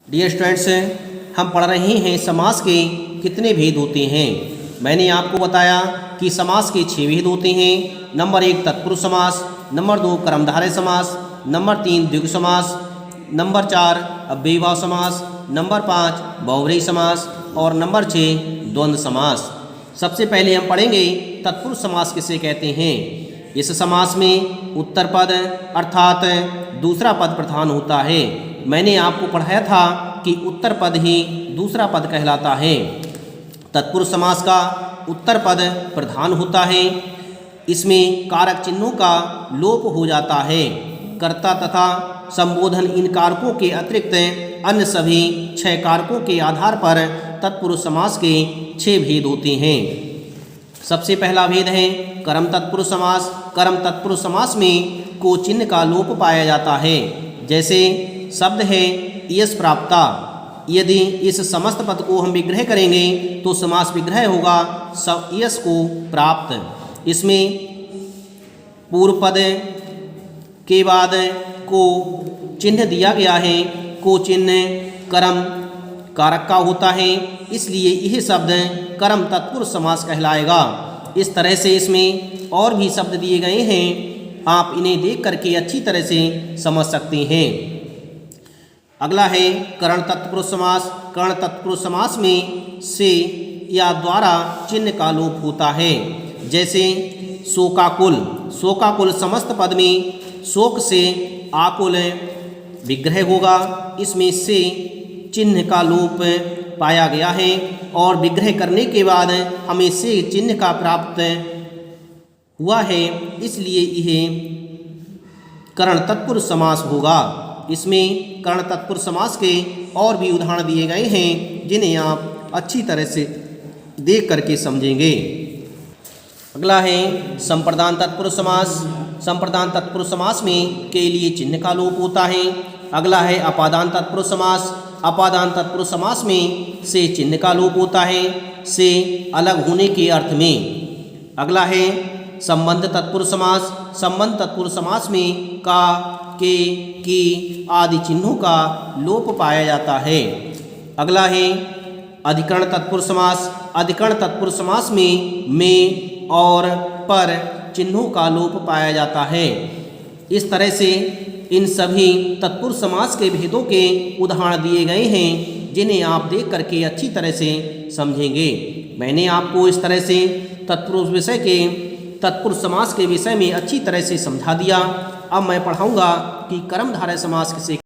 Dear students, हम पढ़ रहे हैं समास के कितने भेद होते हैं। मैंने आपको बताया कि समास के 6 भेद होते हैं। नंबर 1 तत्पुरुष समास, नंबर 2 कर्मधारय समास, नंबर 3 द्विगु समास, नंबर 4 अव्ययीभाव समास, नंबर 5 बहुव्रीहि समास और नंबर 6 द्वंद्व समास। सबसे पहले हम पढ़ेंगे तत्पुरुष समास किसे कहते हैं। इस समास में उत्तर पद अर्थात दूसरा पद प्रधान होता है। मैंने आपको पढ़ाया था कि उत्तर पद ही दूसरा पद कहलाता है। तत्पुरुष समास का उत्तर पद प्रधान होता है। इसमें कारक चिन्हों का लोप हो जाता है। कर्ता तथा संबोधन इन कारकों के अतिरिक्त अन्य सभी 6 कारकों के आधार पर तत्पुरुष समास के 6 भेद होते हैं। सबसे पहला भेद है कर्म तत्पुरुष समास। कर्म तत्पुरुष समास में को चिन्ह का लोप पाया जाता है। जैसे शब्द है यश प्राप्ता, यदि इस समस्त पद को हम विग्रह करेंगे तो समास विग्रह होगा यश को प्राप्त। इसमें पूर्व पद के बाद को चिन्ह दिया गया है। को चिन्ह कर्म कारक का होता है, इसलिए यह शब्द कर्म तत्पुरुष समास कहलाएगा। इस तरह से इसमें और भी शब्द दिए गए हैं, आप इन्हें देख करके अच्छी तरह से समझ सकते हैं। अगला है करण तत्पुरुष समास। करण तत्पुरुष समास में से या द्वारा चिन्ह का लोप होता है। जैसे शोकाकुल, शोकाकुल समस्त पद में शोक से आकुल विग्रह होगा। इसमें से चिन्ह का लोप पाया गया है और विग्रह करने के बाद हमें से चिन्ह का प्राप्त हुआ है, इसलिए यह करण तत्पुरुष समास होगा। इसमें कर्ण तत्पुरुष समास के और भी उदाहरण दिए गए हैं, जिन्हें आप अच्छी तरह से देख करके समझेंगे। अगला है संप्रदान तत्पुरुष समास। संप्रदान तत्पुरुष समास में के लिए चिन्ह का लोप होता है। अगला है अपादान तत्पुरुष समास। अपादान तत्पुरुष समास में से चिन्ह का लोप होता है, से अलग होने के अर्थ में। अगला है संबंध तत्पुरुष समास। संबंध तत्पुरुष समास में का, के, की आदि चिन्हों का लोप पाया जाता है। अगला है अधिकरण तत्पुरुष समास। अधिकरण तत्पुरुष समास में और पर चिन्हों का लोप पाया जाता है। इस तरह से इन सभी तत्पुरुष समास के भेदों के उदाहरण दिए गए हैं, जिन्हें आप देख करके अच्छी तरह से समझेंगे। मैंने आपको इस तरह से तत्पुरुष विषय के तत्पुरुष समास के विषय में अच्छी तरह से समझा दिया। अब मैं पढ़ाऊंगा कि कर्मधारय समास किसे